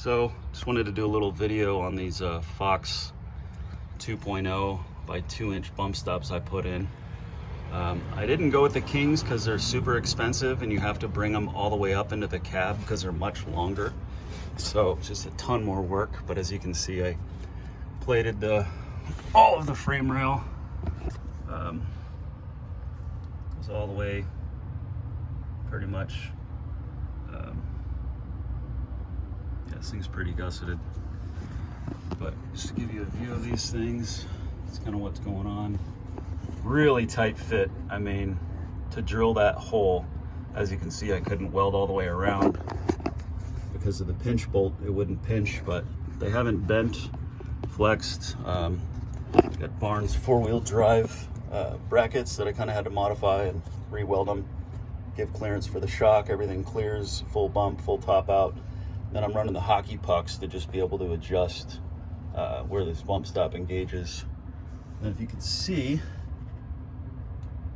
So just wanted to do a little video on these Fox 2.0 by 2-inch bump stops I put in. I didn't go with the Kings because they're super expensive and you have to bring them all the way up into the cab because they're much longer. So it's just a ton more work. But as you can see, I plated all of the frame rail. Goes all the way pretty much. Yeah, this thing's pretty gusseted. But just to give you a view of these things, it's kind of what's going on. Really tight fit. I mean, to drill that hole, as you can see, I couldn't weld all the way around because of the pinch bolt. It wouldn't pinch, but they haven't bent, flexed. Got Barnes 4-wheel drive brackets that I kind of had to modify and re-weld them, give clearance for the shock. Everything clears, full bump, full top out. Then I'm running the hockey pucks to just be able to adjust where this bump stop engages. And if you can see,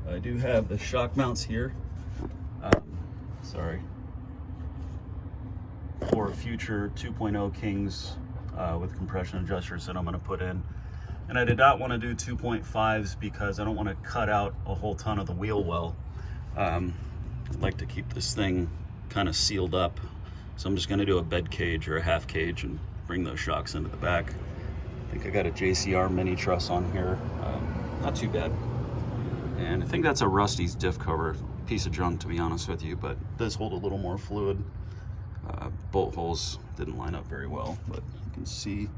I do have the shock mounts here. For future 2.0 Kings with compression adjusters that I'm going to put in. And I did not want to do 2.5s because I don't want to cut out a whole ton of the wheel well. I'd like to keep this thing kind of sealed up. So I'm just going to do a bed cage or a half cage and bring those shocks into the back. I think I got a JCR mini truss on here. Not too bad. And I think that's a Rusty's diff cover. Piece of junk, to be honest with you, but it does hold a little more fluid. Bolt holes didn't line up very well, but you can see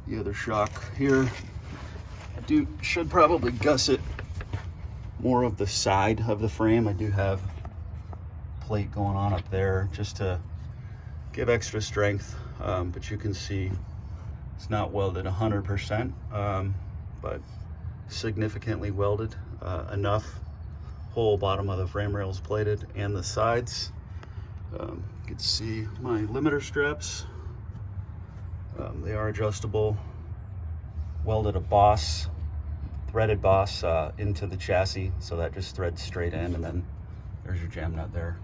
the other shock here. I should probably gusset more of the side of the frame. I do have plate going on up there just to give extra strength, but you can see it's not welded 100%, but significantly welded enough. Whole bottom of the frame rails plated and the sides. You can see my limiter straps. They are adjustable. Welded a boss, threaded boss into the chassis, so that just threads straight in, and then there's your jam nut there.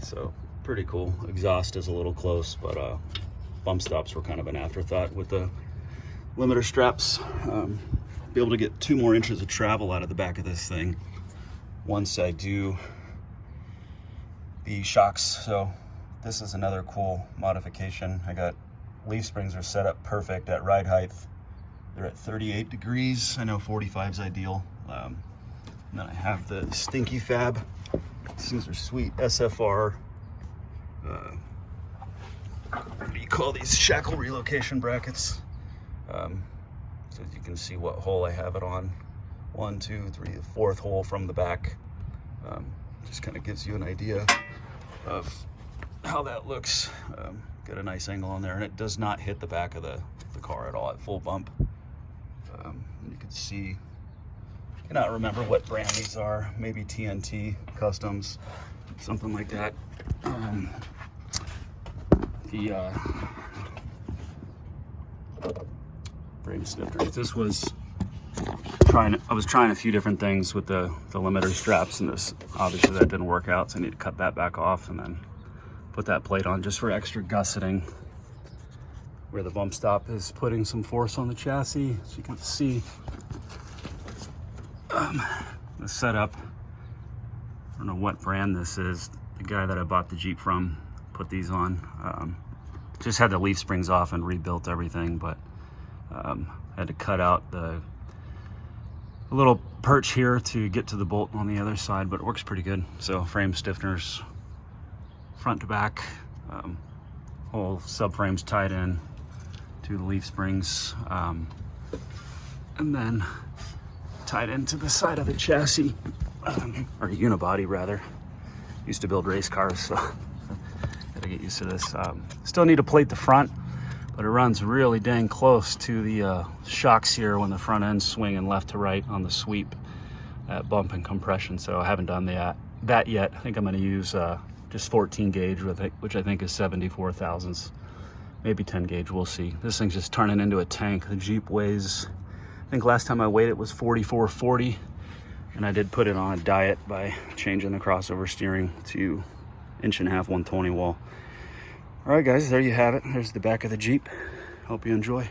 So pretty cool. Exhaust is a little close, but bump stops were kind of an afterthought with the limiter straps. Be able to get 2 more inches of travel out of the back of this thing once I do the shocks. So this is another cool modification. I got leaf springs are set up perfect at ride height. They're at 38 degrees. I know 45 is ideal. And then I have the Stinky Fab. These things are sweet. SFR. What do you call these? Shackle relocation brackets. So you can see what hole I have it on. 1, 2, 3, the 4th hole from the back. Just kind of gives you an idea of how that looks. Got a nice angle on there, and it does not hit the back of the car at all at full bump. You can see, I cannot remember what brand these are. Maybe TNT Customs, something like that. Frame stiffeners. This was I was trying a few different things with the limiter straps, and this obviously that didn't work out, so I need to cut that back off and then put that plate on just for extra gusseting where the bump stop is putting some force on the chassis. As you can see, the setup, I don't know what brand this is. The guy that I bought the Jeep from put these on. Just had the leaf springs off and rebuilt everything, but I had to cut out a little perch here to get to the bolt on the other side, but it works pretty good. So frame stiffeners, front to back, whole subframes tied in to the leaf springs, and then tied into the side of the chassis, or unibody rather. Used to build race cars, so gotta get used to this. Still need to plate the front, but it runs really dang close to the shocks here when the front end's swinging left to right on the sweep at bump and compression. So I haven't done that yet. I think I'm going to use just 14 gauge, which I think is 74 thousandths, maybe 10 gauge. We'll see. This thing's just turning into a tank. The Jeep weighs, I think last time I weighed it was 4440, and I did put it on a diet by changing the crossover steering to 1.5" 120 wall. All right, guys, there you have it. There's the back of the Jeep. Hope you enjoy.